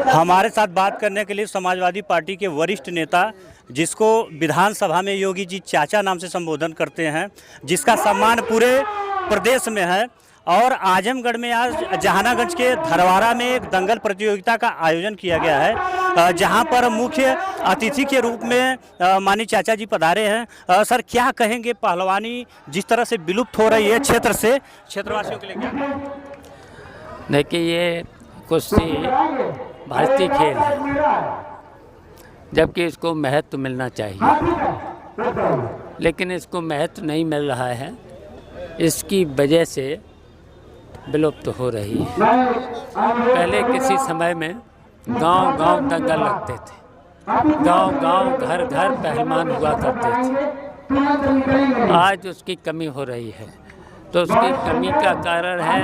हमारे साथ बात करने के लिए समाजवादी पार्टी के वरिष्ठ नेता, जिसको विधानसभा में योगी जी चाचा नाम से संबोधन करते हैं, जिसका सम्मान पूरे प्रदेश में है, और आजमगढ़ में आज जहानागंज के धरवारा में एक दंगल प्रतियोगिता का आयोजन किया गया है, जहां पर मुख्य अतिथि के रूप में माननीय चाचा जी पधारे हैं। सर, क्या कहेंगे, पहलवानी जिस तरह से विलुप्त हो रही है क्षेत्र से, क्षेत्रवासियों के लिए क्या कहेंगे? देखिए, ये कुश्ती भारतीय खेल है, जबकि इसको महत्व मिलना चाहिए, लेकिन इसको महत्व नहीं मिल रहा है। इसकी वजह से विलुप्त हो रही है। पहले किसी समय में गांव-गांव दंगल लगते थे, गांव-गांव घर-घर पहलवान हुआ करते थे। आज उसकी कमी हो रही है। तो उसकी कमी का कारण है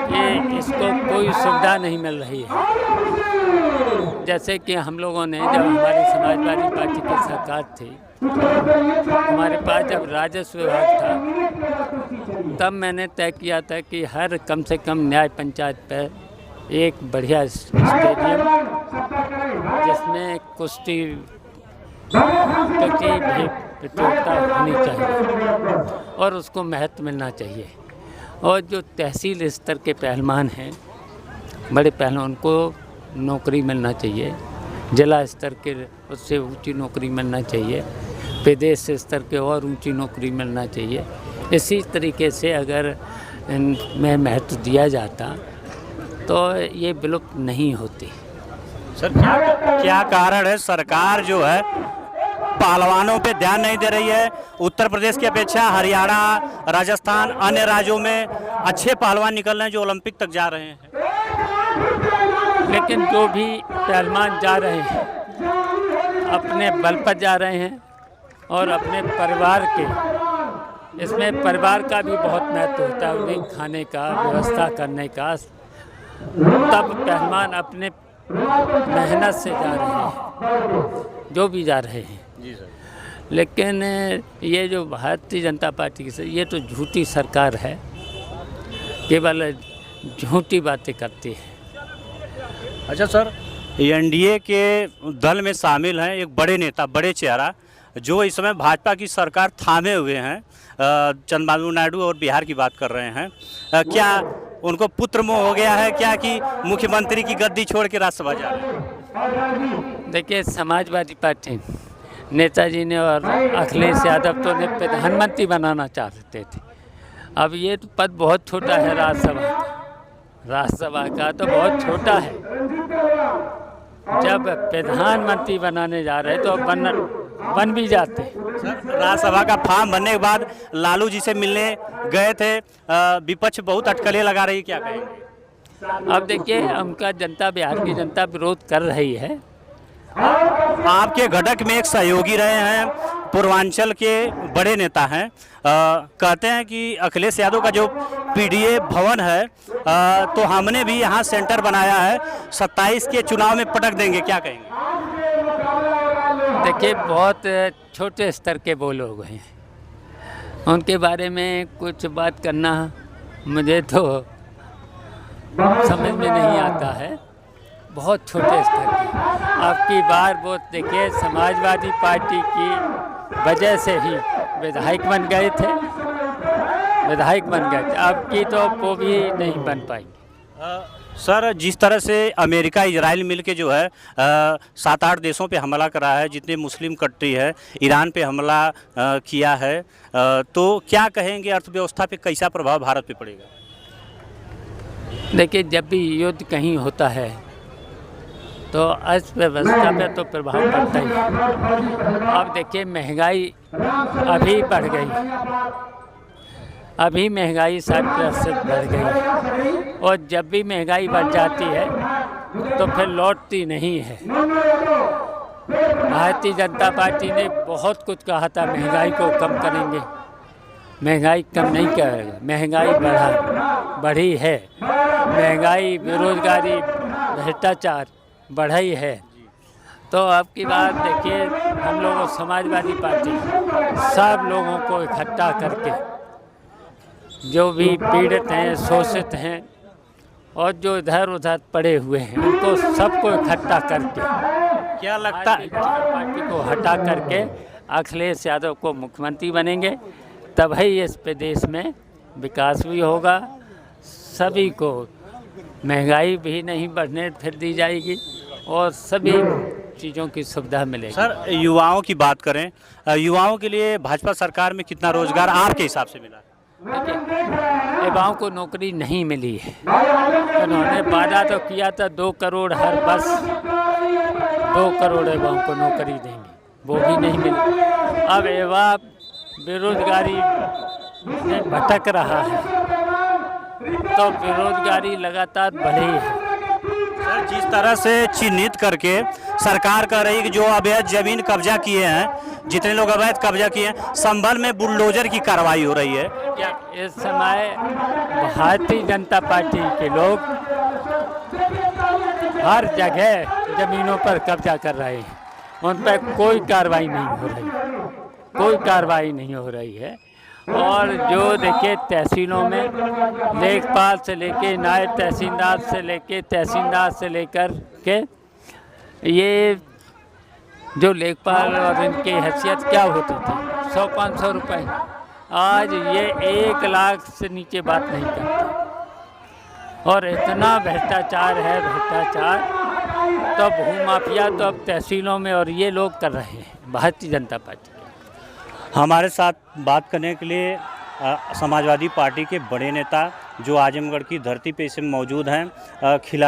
कि इसको कोई सुविधा नहीं मिल रही है। जैसे कि हम लोगों ने, जब हमारी समाजवादी पार्टी की सरकार थी, हमारे पास जब राजस्व विभाग था, तब मैंने तय किया था कि हर कम से कम न्याय पंचायत पर एक बढ़िया स्टेडियम, जिसमें कुश्ती भी प्रतियोगिता होनी चाहिए और उसको महत्व मिलना चाहिए। और जो तहसील स्तर के पहलवान हैं, बड़े पहलवान को नौकरी मिलना चाहिए, जिला स्तर के उससे ऊंची नौकरी मिलना चाहिए, प्रदेश स्तर के और ऊंची नौकरी मिलना चाहिए। इसी तरीके से अगर इनमें महत्व दिया जाता तो ये विलुप्त नहीं होती। सर, क्या कारण है सरकार जो है पहलवानों पे ध्यान नहीं दे रही है? उत्तर प्रदेश की अपेक्षा हरियाणा, राजस्थान, अन्य राज्यों में अच्छे पहलवान निकल रहे हैं जो ओलंपिक तक जा रहे हैं, लेकिन जो भी पहलवान जा रहे हैं अपने बल पर जा रहे हैं और अपने परिवार के, इसमें परिवार का भी बहुत महत्व होता है, उन्हें खाने का व्यवस्था करने का। तब पहलवान अपने मेहनत से जा रहे हैं, जो भी जा रहे हैं। जी सर। लेकिन ये जो भारतीय जनता पार्टी की, ये तो झूठी सरकार है, केवल झूठी बातें करती है। अच्छा सर, एनडीए के दल में शामिल हैं एक बड़े नेता, बड़े चेहरा, जो इस समय भाजपा की सरकार थामे हुए हैं, चंद्रबाबू नायडू, और बिहार की बात कर रहे हैं। क्या उनको पुत्र मोह हो गया है क्या कि मुख्यमंत्री की गद्दी छोड़ के राज्यसभा जा रहे हैं? देखिए, समाजवादी पार्टी नेताजी ने और अखिलेश यादव तो ने प्रधानमंत्री बनाना चाहते थे। अब ये तो पद बहुत छोटा है, राज्यसभा का तो बहुत छोटा है। जब प्रधानमंत्री बनाने जा रहे तो बन भी जाते। सर, राज्यसभा का फॉर्म भरने के बाद लालू जी से मिलने गए थे, विपक्ष बहुत अटकलें लगा रही है, क्या कहेंगे? अब देखिए, उनका जनता, बिहार की जनता विरोध कर रही है। आपके घटक में एक सहयोगी रहे हैं, पूर्वांचल के बड़े नेता हैं, कहते हैं कि अखिलेश यादव का जो पीडीए भवन है, तो हमने भी यहाँ सेंटर बनाया है, 27 के चुनाव में पटक देंगे, क्या कहेंगे? देखिए, बहुत छोटे स्तर के वो लोग हैं, उनके बारे में कुछ बात करना मुझे तो समझ में नहीं आता है। बहुत छोटे स्तर की। आपकी बार वो देखिए, समाजवादी पार्टी की वजह से ही विधायक बन गए थे, अब की तो वो भी नहीं बन पाएंगे। सर, जिस तरह से अमेरिका, इजराइल मिलके जो है 7-8 देशों पे हमला करा है, जितने मुस्लिम कंट्री है, ईरान पे हमला किया है, तो क्या कहेंगे, अर्थव्यवस्था पे कैसा प्रभाव भारत पे पड़ेगा? देखिए, जब भी युद्ध कहीं होता है तो अर्थव्यवस्था पे तो प्रभाव पड़ता ही है। अब देखिए, महंगाई अभी बढ़ गई, अभी महंगाई 60% बढ़ गई, और जब भी महंगाई बढ़ जाती है तो फिर लौटती नहीं है। भारतीय जनता पार्टी ने बहुत कुछ कहा था, महंगाई को कम करेंगे, महंगाई कम नहीं करेगा, महंगाई बढ़ी है। महंगाई, बेरोजगारी, भ्रष्टाचार बढ़ी है। तो अब की बात देखिए, हम लोग समाजवादी पार्टी सब लोगों को इकट्ठा करके, जो भी पीड़ित हैं, शोषित हैं, और जो इधर उधर पड़े हुए हैं उनको सबको इकट्ठा करके क्या लगता है? पार्टी को हटा करके अखिलेश यादव को मुख्यमंत्री बनेंगे, तभी इस प्रदेश में विकास भी होगा, सभी को महंगाई भी नहीं बढ़ने फिर दी जाएगी और सभी चीज़ों की सुविधा मिलेगी। सर, युवाओं की बात करें, युवाओं के लिए भाजपा सरकार में कितना रोजगार आपके हिसाब से मिला? देखिए, युवाओं को नौकरी नहीं मिली है। उन्होंने वादा तो किया था 2 करोड़ हर वर्ष 2 करोड़ युवाओं को नौकरी देंगे, वो भी नहीं मिली। अब युवा बेरोजगारी में भटक रहा है, तो बेरोजगारी लगातार बढ़ी है। सर, जिस तरह से चिन्हित करके सरकार कह रही है कि जो अवैध जमीन कब्जा किए हैं, जितने लोग अवैध कब्जा किए हैं, संभल में बुलडोजर की कार्रवाई हो रही है। क्या इस समय भारतीय जनता पार्टी के लोग हर जगह जमीनों पर कब्जा कर रहे हैं, उन पर कोई कार्रवाई नहीं हो रही, कोई कार्रवाई नहीं हो रही है। और जो देखिए तहसीलों में लेखपाल से लेके नायब तहसीलदार से लेके तहसीलदार से लेकर के ये जो लेखपाल और इनकी हैसियत क्या होती थी 100-500 रुपये, आज ये 1 लाख से नीचे बात नहीं करते। और इतना भ्रष्टाचार है, भ्रष्टाचार तो भूमाफिया तो अब तहसीलों में और ये लोग कर रहे हैं, भारतीय जनता पार्टी। हमारे साथ बात करने के लिए समाजवादी पार्टी के बड़े नेता जो आजमगढ़ की धरती पे इस समय मौजूद हैं, खिला